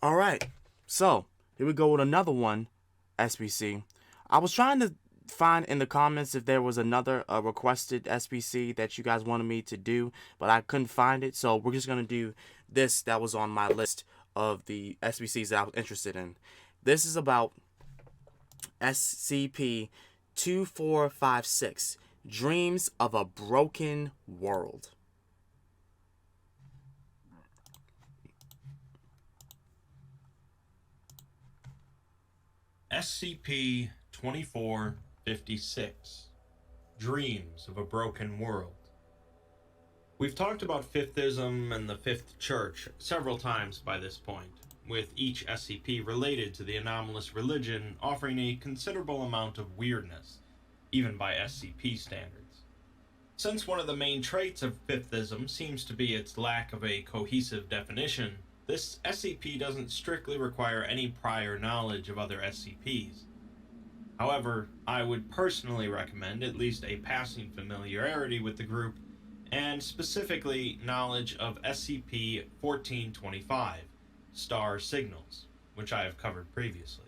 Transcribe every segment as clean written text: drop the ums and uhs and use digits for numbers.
All right, so here we go with another one, SBC. I was trying to find in the comments if there was another requested SBC that you guys wanted me to do, but I couldn't find it. So we're just gonna do this that was on my list of the SBCs that I was interested in. This is about SCP 2456, Dreams of a Broken World. SCP-2456, Dreams of a Broken World. We've talked about Fifthism and the Fifth Church several times by this point, with each SCP related to the anomalous religion offering a considerable amount of weirdness, even by SCP standards. Since one of the main traits of Fifthism seems to be its lack of a cohesive definition, this SCP doesn't strictly require any prior knowledge of other SCPs. However, I would personally recommend at least a passing familiarity with the group, and specifically knowledge of SCP-1425, Star Signals, which I have covered previously.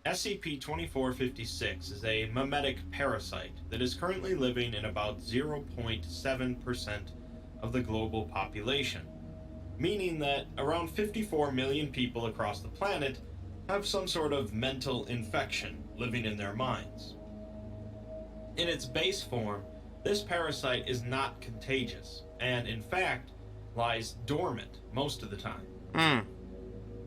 SCP-2456 is a memetic parasite that is currently living in about 0.7% of the global population, meaning that around 54 million people across the planet have some sort of mental infection living in their minds. In its base form, this parasite is not contagious, and in fact, lies dormant most of the time.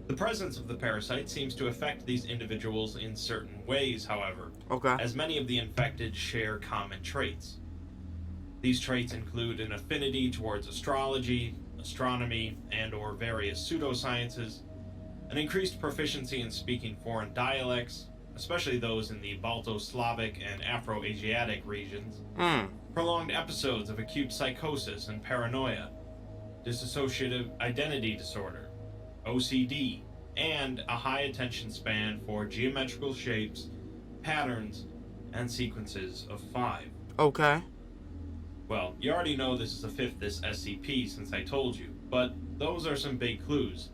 The presence of the parasite seems to affect these individuals in certain ways, however, as many of the infected share common traits. These traits include an affinity towards astrology, astronomy, and/or various pseudosciences, an increased proficiency in speaking foreign dialects, especially those in the Balto-Slavic and Afro-Asiatic regions, prolonged episodes of acute psychosis and paranoia, dissociative identity disorder, OCD, and a high attention span for geometrical shapes, patterns, and sequences of 5. Okay. Well, you already know this is a Fifthist SCP since I told you, but those are some big clues,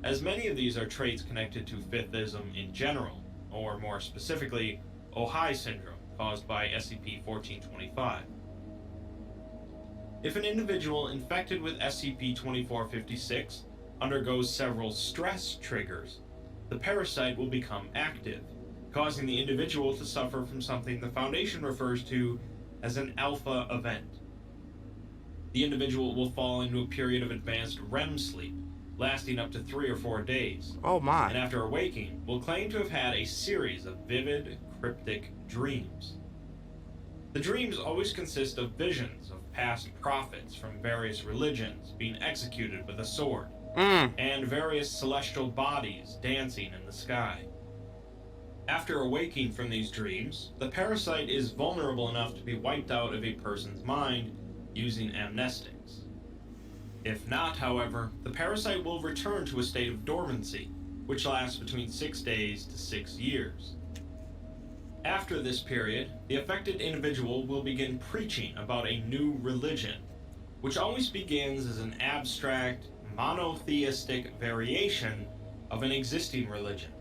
as many of these are traits connected to Fifthism in general, or more specifically, Ojai syndrome caused by SCP-1425. If an individual infected with SCP-2456 undergoes several stress triggers, the parasite will become active, causing the individual to suffer from something the Foundation refers to as an alpha event. The individual will fall into a period of advanced REM sleep, lasting up to 3 or 4 days. Oh my. And after awaking, will claim to have had a series of vivid, cryptic dreams. The dreams always consist of visions of past prophets from various religions being executed with a sword, and various celestial bodies dancing in the sky. After awaking from these dreams, the parasite is vulnerable enough to be wiped out of a person's mind using amnestics. If not, however, the parasite will return to a state of dormancy, which lasts between 6 days to 6 years. After this period, the affected individual will begin preaching about a new religion, which always begins as an abstract, monotheistic variation of an existing religion.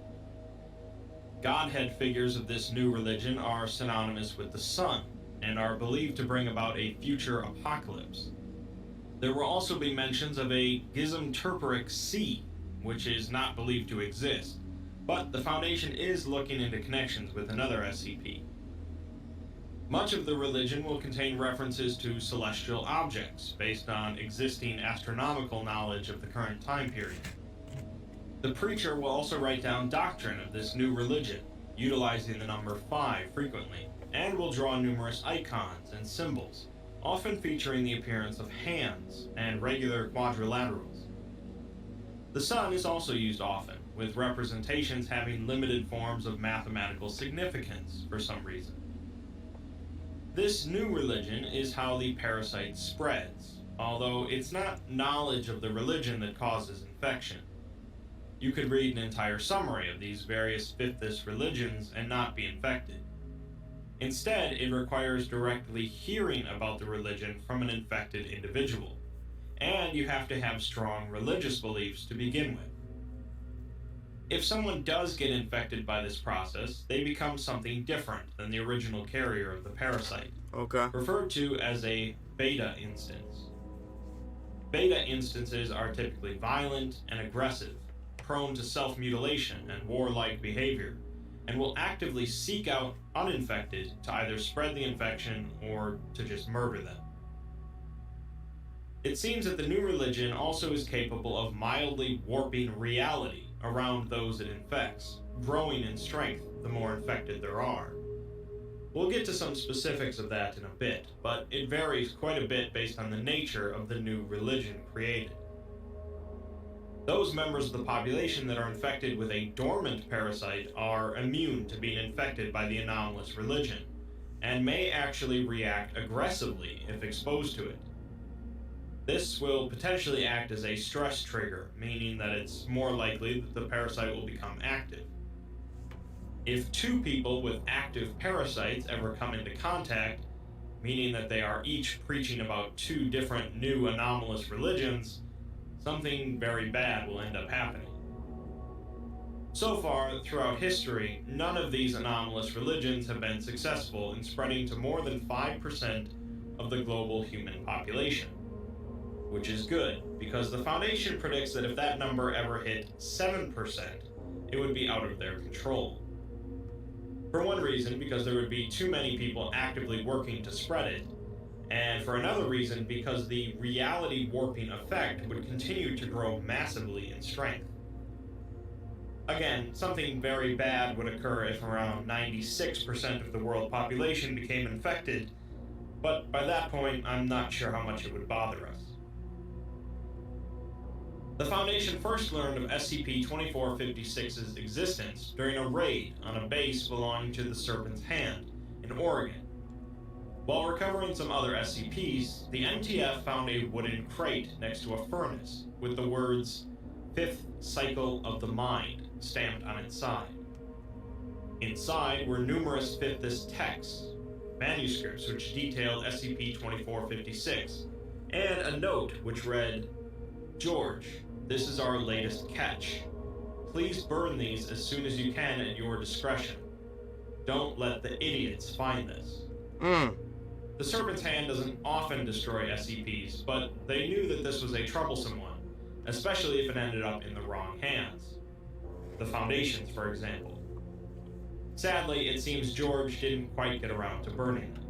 Godhead figures of this new religion are synonymous with the sun, and are believed to bring about a future apocalypse. There will also be mentions of a Gizm-Turperic Sea, which is not believed to exist, but the Foundation is looking into connections with another SCP. Much of the religion will contain references to celestial objects, based on existing astronomical knowledge of the current time period. The preacher will also write down doctrine of this new religion, utilizing the number 5 frequently, and will draw numerous icons and symbols, often featuring the appearance of hands and regular quadrilaterals. The sun is also used often, with representations having limited forms of mathematical significance for some reason. This new religion is how the parasite spreads, although it's not knowledge of the religion that causes infection. You could read an entire summary of these various Fifthist religions and not be infected. Instead, it requires directly hearing about the religion from an infected individual, and you have to have strong religious beliefs to begin with. If someone does get infected by this process, they become something different than the original carrier of the parasite, Okay. referred to as a beta instance. Beta instances are typically violent and aggressive, prone to self-mutilation and warlike behavior, and will actively seek out uninfected to either spread the infection or to just murder them. It seems that the new religion also is capable of mildly warping reality around those it infects, growing in strength the more infected there are. We'll get to some specifics of that in a bit, but it varies quite a bit based on the nature of the new religion created. Those members of the population that are infected with a dormant parasite are immune to being infected by the anomalous religion, and may actually react aggressively if exposed to it. This will potentially act as a stress trigger, meaning that it's more likely that the parasite will become active. If two people with active parasites ever come into contact, meaning that they are each preaching about two different new anomalous religions, something very bad will end up happening. So far, throughout history, none of these anomalous religions have been successful in spreading to more than 5% of the global human population. Which is good, because the Foundation predicts that if that number ever hit 7%, it would be out of their control. For one reason, because there would be too many people actively working to spread it, and for another reason, because the reality warping effect would continue to grow massively in strength. Again, something very bad would occur if around 96% of the world population became infected, but by that point, I'm not sure how much it would bother us. The Foundation first learned of SCP-2456's existence during a raid on a base belonging to the Serpent's Hand in Oregon. While recovering some other SCPs, the MTF found a wooden crate next to a furnace with the words "Fifth Cycle of the Mind" stamped on its side. Inside were numerous Fifthist texts, manuscripts which detailed SCP-2456, and a note which read, "George, this is our latest catch. Please burn these as soon as you can at your discretion. Don't let the idiots find this." The Serpent's Hand doesn't often destroy SCPs, but they knew that this was a troublesome one, especially if it ended up in the wrong hands. The Foundation's, for example. Sadly, it seems George didn't quite get around to burning them.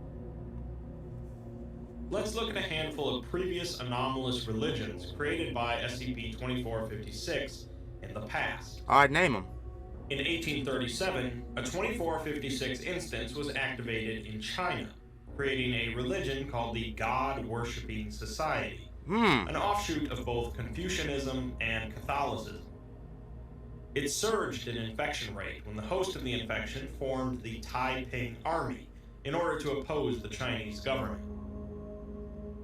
Let's look at a handful of previous anomalous religions created by SCP-2456 in the past. Alright, name them. In 1837, a 2456 instance was activated in China, creating a religion called the God-Worshipping Society, an offshoot of both Confucianism and Catholicism. It surged in infection rate when the host of the infection formed the Taiping Army in order to oppose the Chinese government.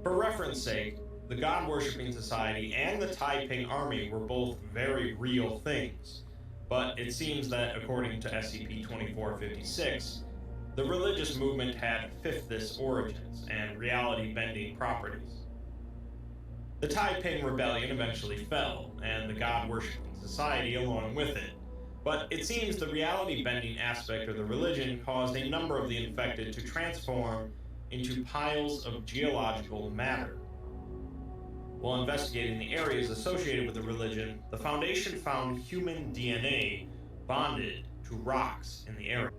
For reference sake, the God-Worshipping Society and the Taiping Army were both very real things, but it seems that, according to SCP-2456, the religious movement had Fifthist origins and reality-bending properties. The Taiping Rebellion eventually fell, and the God-Worshipping Society along with it, but it seems the reality-bending aspect of the religion caused a number of the infected to transform into piles of geological matter. While investigating the areas associated with the religion, the Foundation found human DNA bonded to rocks in the area.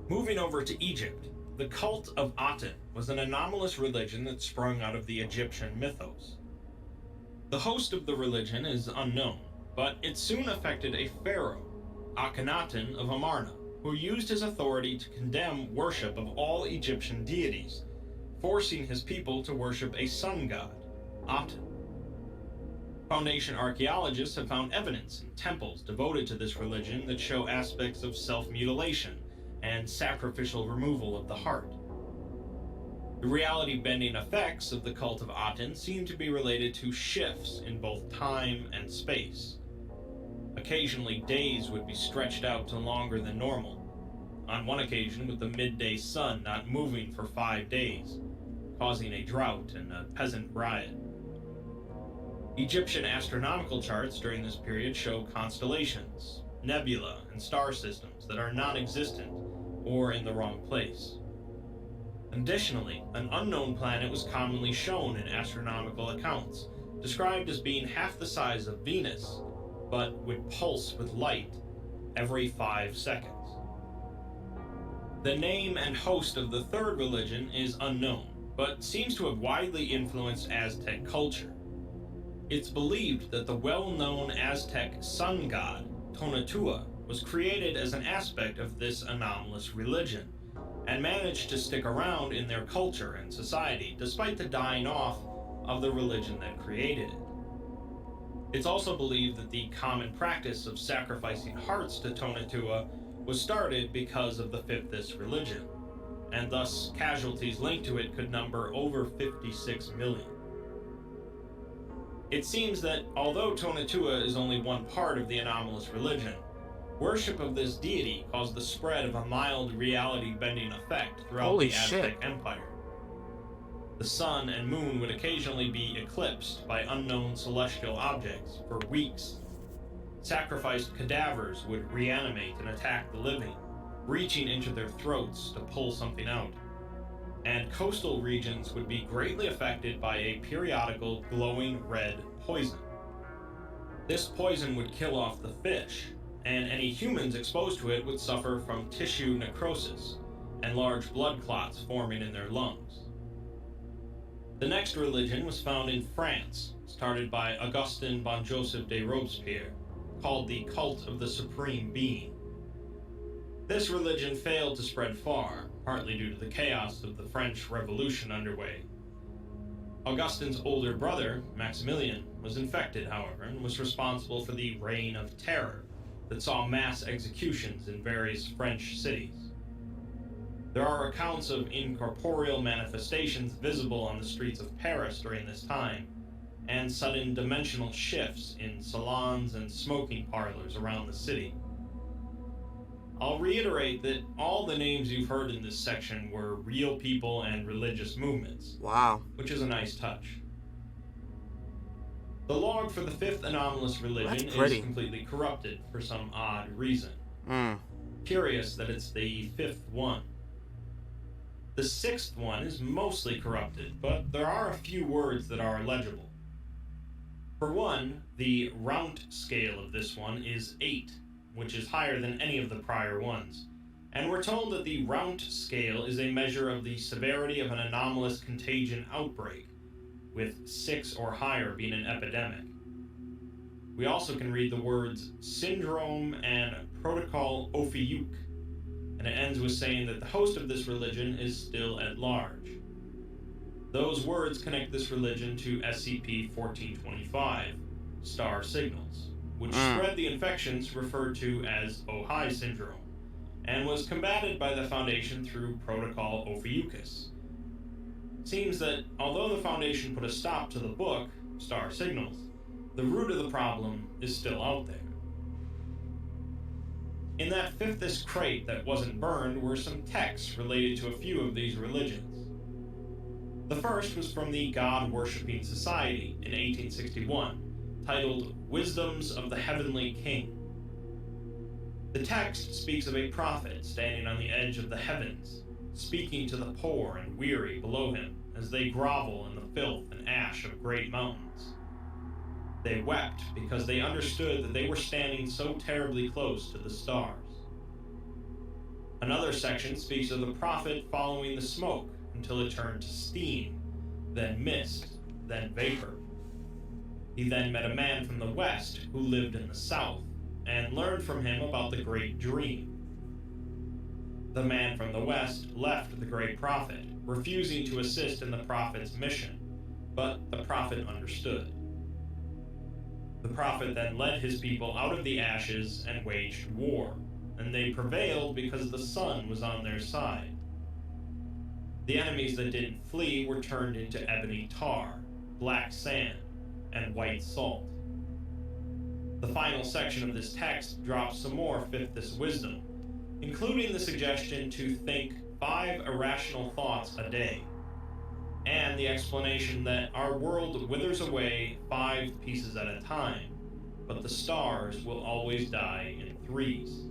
Moving over to Egypt, the cult of Aten was an anomalous religion that sprung out of the Egyptian mythos. The host of the religion is unknown, but it soon affected a pharaoh, Akhenaten of Amarna, who used his authority to condemn worship of all Egyptian deities, forcing his people to worship a sun god, Aten. Foundation archaeologists have found evidence in temples devoted to this religion that show aspects of self-mutilation and sacrificial removal of the heart. The reality-bending effects of the cult of Aten seem to be related to shifts in both time and space. Occasionally, days would be stretched out to longer than normal, on one occasion with the midday sun not moving for 5 days, causing a drought and a peasant riot. Egyptian astronomical charts during this period show constellations, nebula, and star systems that are non-existent or in the wrong place. Additionally, an unknown planet was commonly shown in astronomical accounts, described as being half the size of Venus, but would pulse with light every 5 seconds. The name and host of the third religion is unknown, but seems to have widely influenced Aztec culture. It's believed that the well-known Aztec sun god, Tonatiuh, was created as an aspect of this anomalous religion, and managed to stick around in their culture and society despite the dying off of the religion that created it. It's also believed that the common practice of sacrificing hearts to Tonatiuh was started because of the Fifthist religion, and thus casualties linked to it could number over 56 million. It seems that although Tonatiuh is only one part of the anomalous religion, worship of this deity caused the spread of a mild reality-bending effect throughout the Aztec Empire. The sun and moon would occasionally be eclipsed by unknown celestial objects for weeks. Sacrificed cadavers would reanimate and attack the living, reaching into their throats to pull something out. And coastal regions would be greatly affected by a periodical glowing red poison. This poison would kill off the fish, and any humans exposed to it would suffer from tissue necrosis and large blood clots forming in their lungs. The next religion was found in France, started by Augustin Bon Joseph de Robespierre, called the Cult of the Supreme Being. This religion failed to spread far, partly due to the chaos of the French Revolution underway. Augustin's older brother, Maximilian, was infected, however, and was responsible for the Reign of Terror that saw mass executions in various French cities. There are accounts of incorporeal manifestations visible on the streets of Paris during this time, and sudden dimensional shifts in salons and smoking parlors around the city. I'll reiterate that all the names you've heard in this section were real people and religious movements. Wow. Which is a nice touch. The log for the fifth anomalous religion is completely corrupted for some odd reason. Curious that it's the fifth one. The sixth one is mostly corrupted, but there are a few words that are legible. For one, the Rount scale of this one is 8, which is higher than any of the prior ones, and we're told that the Rount scale is a measure of the severity of an anomalous contagion outbreak, with 6 or higher being an epidemic. We also can read the words syndrome and protocol Ophiuch, and it ends with saying that the host of this religion is still at large. Those words connect this religion to SCP-1425, star signals, which spread the infections referred to as Ojai syndrome, and was combated by the Foundation through Protocol Ophiuchus. Seems that although the Foundation put a stop to the book, Star Signals, the root of the problem is still out there. In that fifthest crate that wasn't burned were some texts related to a few of these religions. The first was from the God-Worshipping Society in 1861, titled Wisdoms of the Heavenly King. The text speaks of a prophet standing on the edge of the heavens, speaking to the poor and weary below him as they grovel in the filth and ash of great mountains. They wept because they understood that they were standing so terribly close to the stars. Another section speaks of the prophet following the smoke until it turned to steam, then mist, then vapor. He then met a man from the west who lived in the south, and learned from him about the Great Dream. The man from the west left the great prophet, refusing to assist in the prophet's mission, but the prophet understood. The prophet then led his people out of the ashes and waged war, and they prevailed because the sun was on their side. The enemies that didn't flee were turned into ebony tar, black sand, and white salt. The final section of this text drops some more fifthist wisdom, including the suggestion to think 5 irrational thoughts a day, and the explanation that our world withers away 5 pieces at a time, but the stars will always die in 3s.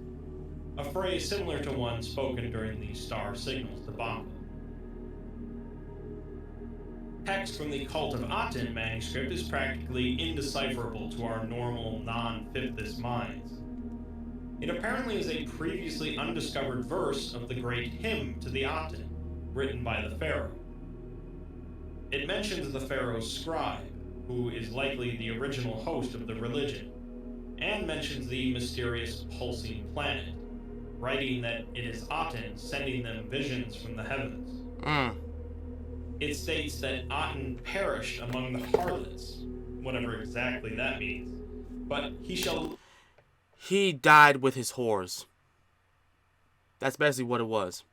A phrase similar to one spoken during the Star Signals debacle. Text from the Cult of Aten manuscript is practically indecipherable to our normal, non-fifthist minds. It apparently is a previously undiscovered verse of the great hymn to the Aten, written by the pharaoh. It mentions the pharaoh's scribe, who is likely the original host of the religion, and mentions the mysterious pulsing planet, writing that it is Aten sending them visions from the heavens. It states that Aten perished among the harlots, whatever exactly that means, but he died with his whores. That's basically what it was.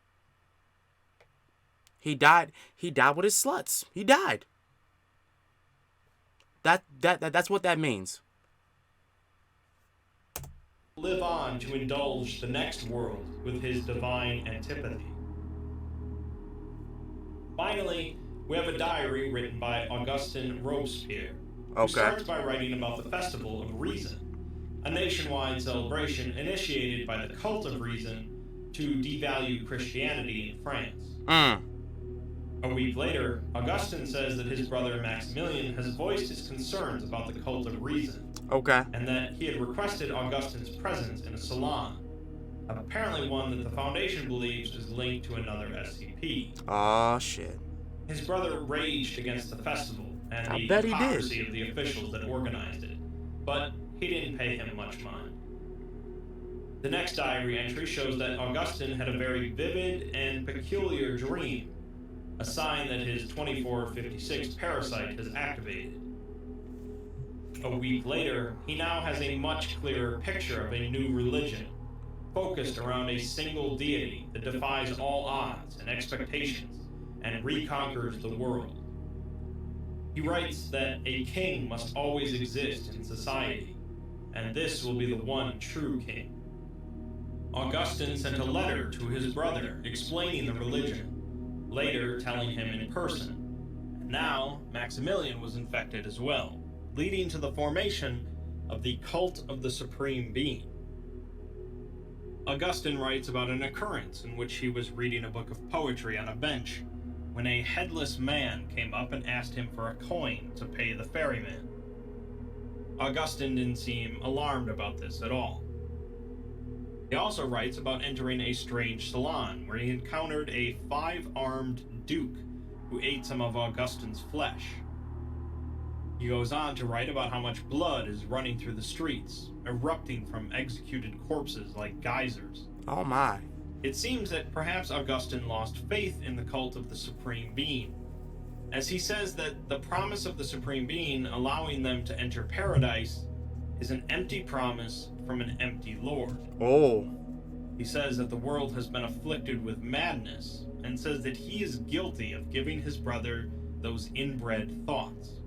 He died with his sluts. He died. That's what that means. Live on to indulge the next world with his divine antipathy. Finally, we have a diary written by Augustin Robespierre, who starts by writing about the Festival of Reason, a nationwide celebration initiated by the Cult of Reason to devalue Christianity in France. A week later, Augustin says that his brother Maximilian has voiced his concerns about the Cult of Reason, and that he had requested Augustin's presence in a salon, apparently one that the Foundation believes is linked to another SCP. Oh, shit. His brother raged against the festival and the hypocrisy of the officials that organized it, but he didn't pay him much mind. The next diary entry shows that Augustin had a very vivid and peculiar dream, a sign that his 2456 parasite has activated. A week later, he now has a much clearer picture of a new religion, focused around a single deity that defies all odds and expectations and reconquers the world. He writes that a king must always exist in society, and this will be the one true king. Augustin sent a letter to his brother explaining the religion, later telling him in person. And now, Maximilian was infected as well, leading to the formation of the Cult of the Supreme Being. Augustin writes about an occurrence in which he was reading a book of poetry on a bench when a headless man came up and asked him for a coin to pay the ferryman. Augustin didn't seem alarmed about this at all. He also writes about entering a strange salon where he encountered a 5-armed duke who ate some of Augustin's flesh. He goes on to write about how much blood is running through the streets, erupting from executed corpses like geysers. Oh my. It seems that perhaps Augustin lost faith in the cult of the Supreme Being, as he says that the promise of the Supreme Being allowing them to enter paradise is an empty promise from an empty Lord. Oh. He says that the world has been afflicted with madness, and says that he is guilty of giving his brother those inbred thoughts.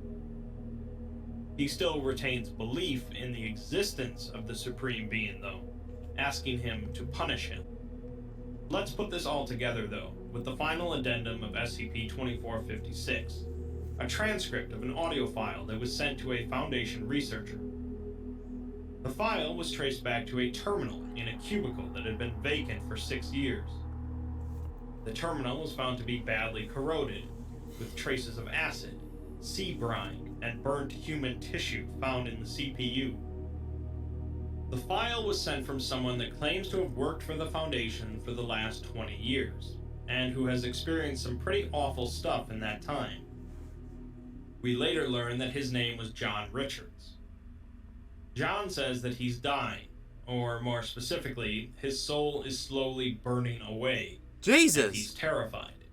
He still retains belief in the existence of the Supreme Being, though, asking him to punish him. Let's put this all together, though, with the final addendum of SCP-2456, a transcript of an audio file that was sent to a Foundation researcher. The file was traced back to a terminal in a cubicle that had been vacant for 6 years. The terminal was found to be badly corroded, with traces of acid, sea brine, and burnt human tissue found in the CPU. The file was sent from someone that claims to have worked for the Foundation for the last 20 years, and who has experienced some pretty awful stuff in that time. We later learn that his name was John Richards. John says that he's dying, or more specifically, his soul is slowly burning away. Jesus! And he's terrified.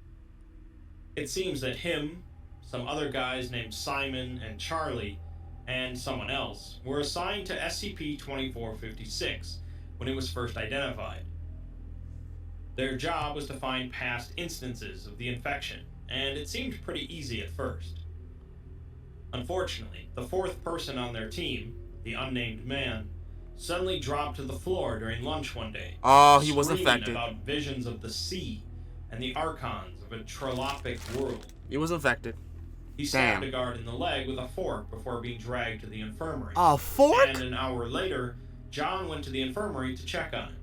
It seems that him, some other guys named Simon and Charlie, and someone else, were assigned to SCP-2456 when it was first identified. Their job was to find past instances of the infection, and it seemed pretty easy at first. Unfortunately, the 4th person on their team, the unnamed man, suddenly dropped to the floor during lunch one day. Oh, he was infected. About visions of the sea and the archons of a Trolopic world. He was infected. He stabbed a guard in the leg with a fork before being dragged to the infirmary. A fork? And an hour later, John went to the infirmary to check on him.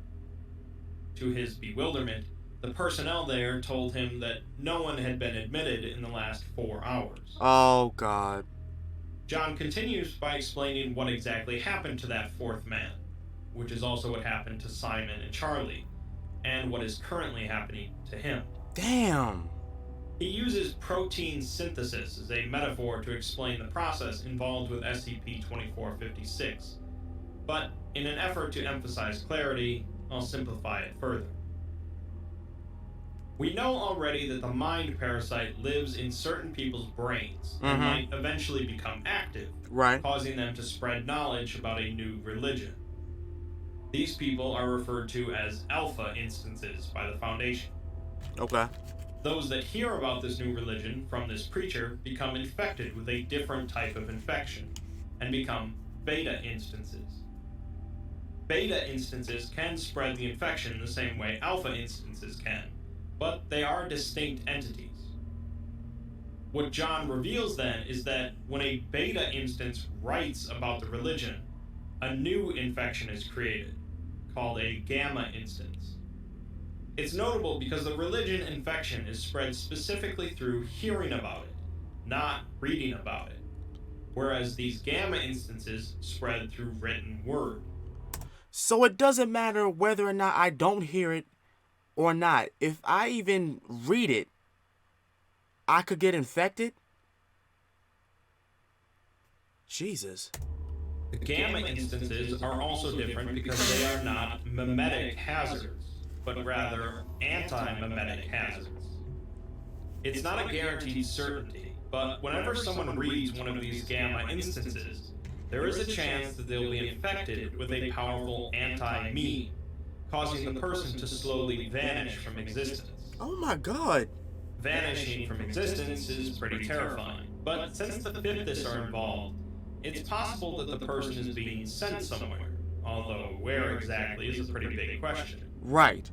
To his bewilderment, the personnel there told him that no one had been admitted in the last 4 hours. Oh, God. John continues by explaining what exactly happened to that fourth man, which is also what happened to Simon and Charlie, and what is currently happening to him. Damn. He uses protein synthesis as a metaphor to explain the process involved with SCP-2456, but in an effort to emphasize clarity, I'll simplify it further. We know already that the mind parasite lives in certain people's brains and might eventually become active, causing them to spread knowledge about a new religion. These people are referred to as alpha instances by the Foundation. Okay. Those that hear about this new religion from this preacher become infected with a different type of infection and become beta instances. Beta instances can spread the infection the same way alpha instances can, but they are distinct entities. What John reveals then is that when a beta instance writes about the religion, a new infection is created, called a gamma instance. It's notable because the religion infection is spread specifically through hearing about it, not reading about it, whereas these gamma instances spread through written word. So it doesn't matter whether or not I don't hear it or not. If I even read it, I could get infected? Jesus. The gamma instances are also different because they are not memetic hazards, but rather anti-memetic hazards. It's not a guaranteed certainty, but whenever someone reads one of these gamma instances, there is a chance that they'll be infected with a powerful anti-meme, causing the person to slowly vanish from existence. Oh my God. Vanishing from existence is pretty terrifying, but since the fifths are involved, it's possible that the person is being sent somewhere, although where exactly is a pretty big question. Right.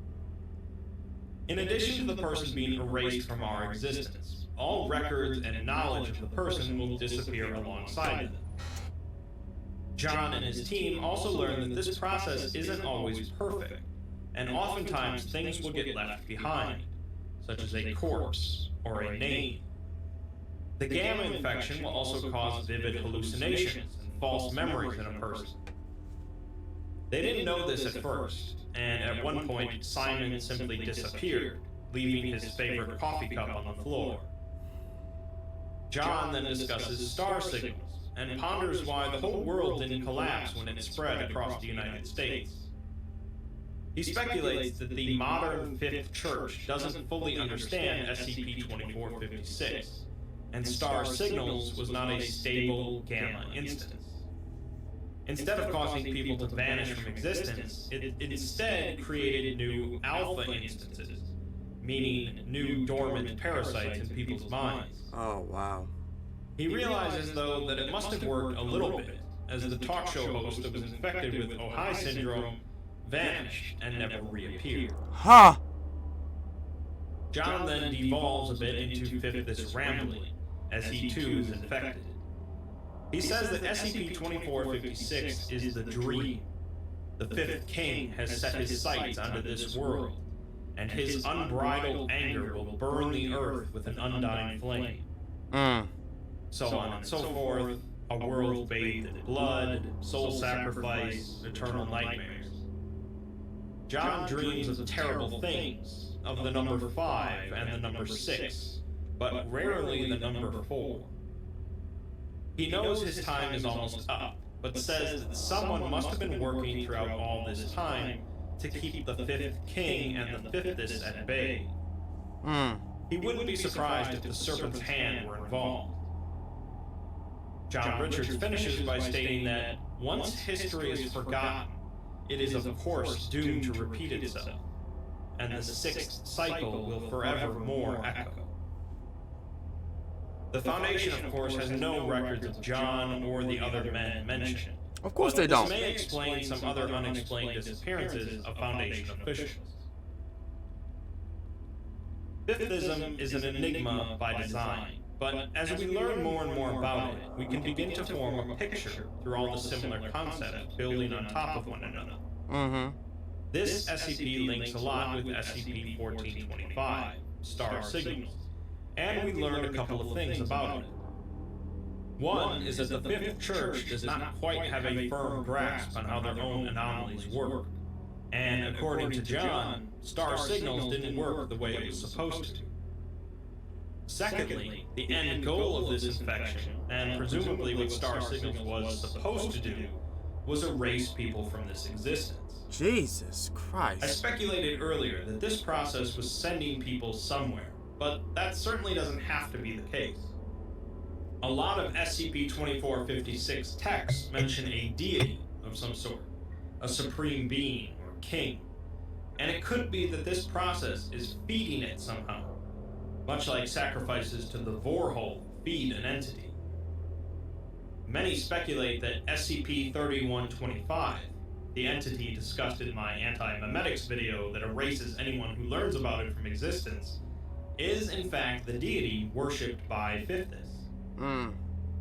In addition to the person being erased from our existence, all records and knowledge of the person will disappear alongside them. John and his team also learn that this process isn't always perfect, and oftentimes things will get left behind, such as a corpse or a name. The gamma infection will also cause vivid hallucinations and false memories in a person. They didn't know this at first, and at one point Simon simply disappeared, leaving his favorite coffee cup on the floor. John then discusses star signals and ponders why the whole world didn't collapse when it spread across the United States. He speculates that the modern Fifth Church doesn't fully understand SCP-2456, and star signals was not a stable gamma instance. Instead of causing people to vanish from existence, it instead created new alpha instances, meaning new dormant parasites in people's minds. Oh, wow. He realizes, though, that it must have worked a little bit, as the talk show host that was infected with Ojai syndrome vanished and never reappeared. Huh! John then devolves a bit into Fifth's rambling, as he too is infected. He says that SCP-2456 is the dream. The Fifth King has set his sights onto this world, and his unbridled anger will burn the earth with an undying flame. So on and so forth, a world bathed in blood, soul sacrifice, eternal nightmares. John dreams of terrible things, of the number 5 and the number 6, but rarely the number 4. He knows his time is almost up, but says that someone must have been working throughout all this time to keep the Fifth King and the Fifths at bay. He wouldn't be surprised if the Serpent's Hand were involved. John Richards finishes by stating that once history is forgotten, it is of course doomed to repeat itself, and the sixth cycle will forevermore echo. The Foundation, of course, has no records of John or the other men mentioned. Of course they don't. This may explain some other unexplained disappearances of Foundation officials. Fifthism is an enigma by design, but as we learn more and more about it, we can begin to form a picture through all the similar concepts building on top of one another. Mm-hmm. This SCP links a lot with SCP-1425, Star Signals, and we learned a couple of things about it. One is that the Fifth Church does not quite have a firm grasp on how their own anomalies work, and according to John, Star Signals didn't work the way it was supposed to. Secondly, the end goal of this infection, and presumably what Star Signals was supposed to do, was erase people from this existence. Jesus I Christ. speculated earlier that this process was sending people somewhere, but that certainly doesn't have to be the case. A lot of SCP-2456 texts mention a deity of some sort, a supreme being or king, and it could be that this process is feeding it somehow, much like sacrifices to the Vorhole feed an entity. Many speculate that SCP-3125, the entity discussed in my anti-memetics video that erases anyone who learns about it from existence, is in fact the deity worshipped by Fifthis.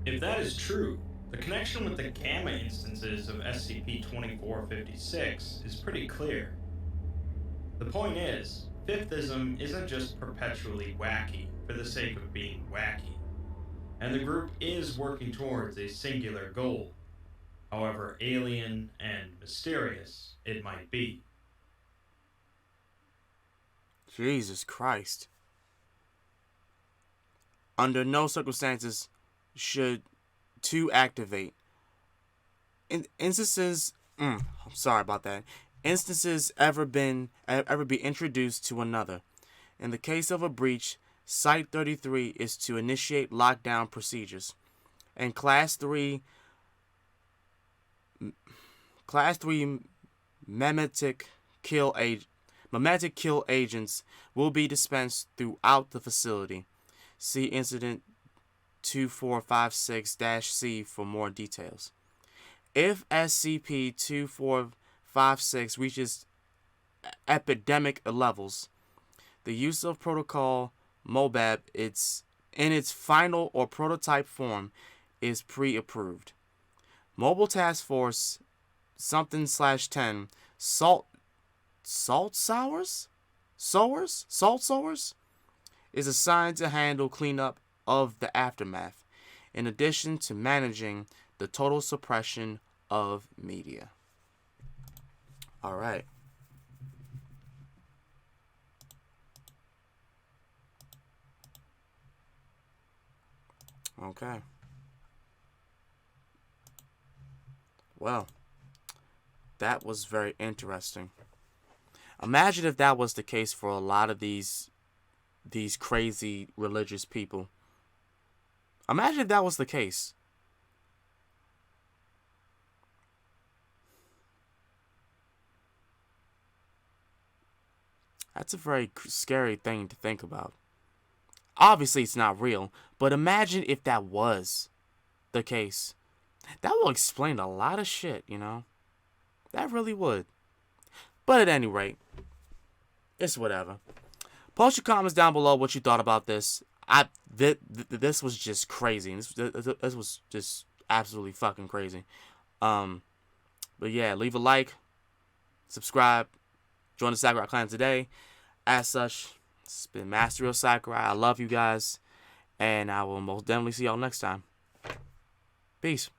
If that is true, the connection with the gamma instances of SCP-2456 is pretty clear. The point is, Fifthism isn't just perpetually wacky for the sake of being wacky, and the group is working towards a singular goal, however alien and mysterious it might be. Jesus Christ. Under no circumstances should 2 activate. Instances I'm sorry about that. Instances ever be introduced to another. In the case of a breach, Site 33 is to initiate lockdown procedures. And Class 3 memetic kill agents will be dispensed throughout the facility. See Incident 2456-C for more details. If SCP-2456 reaches epidemic levels, the use of Protocol MOBAB in its final or prototype form is pre-approved. Mobile Task Force something/10 Salt Sowers is assigned to handle cleanup of the aftermath, in addition to managing the total suppression of media. All right. Okay. Well, that was very interesting. Imagine if that was the case for a lot of these crazy religious people. Imagine if that was the case. That's a very scary thing to think about. Obviously, it's not real, but imagine if that was the case. That will explain a lot of shit, you know? That really would. But at any rate, it's whatever. Post your comments down below what you thought about this. This was just crazy. This was just absolutely fucking crazy. But yeah, leave a like, subscribe, join the Sakurai clan today. As such, it's been Master Ryo Sakurai. I love you guys, and I will most definitely see y'all next time. Peace.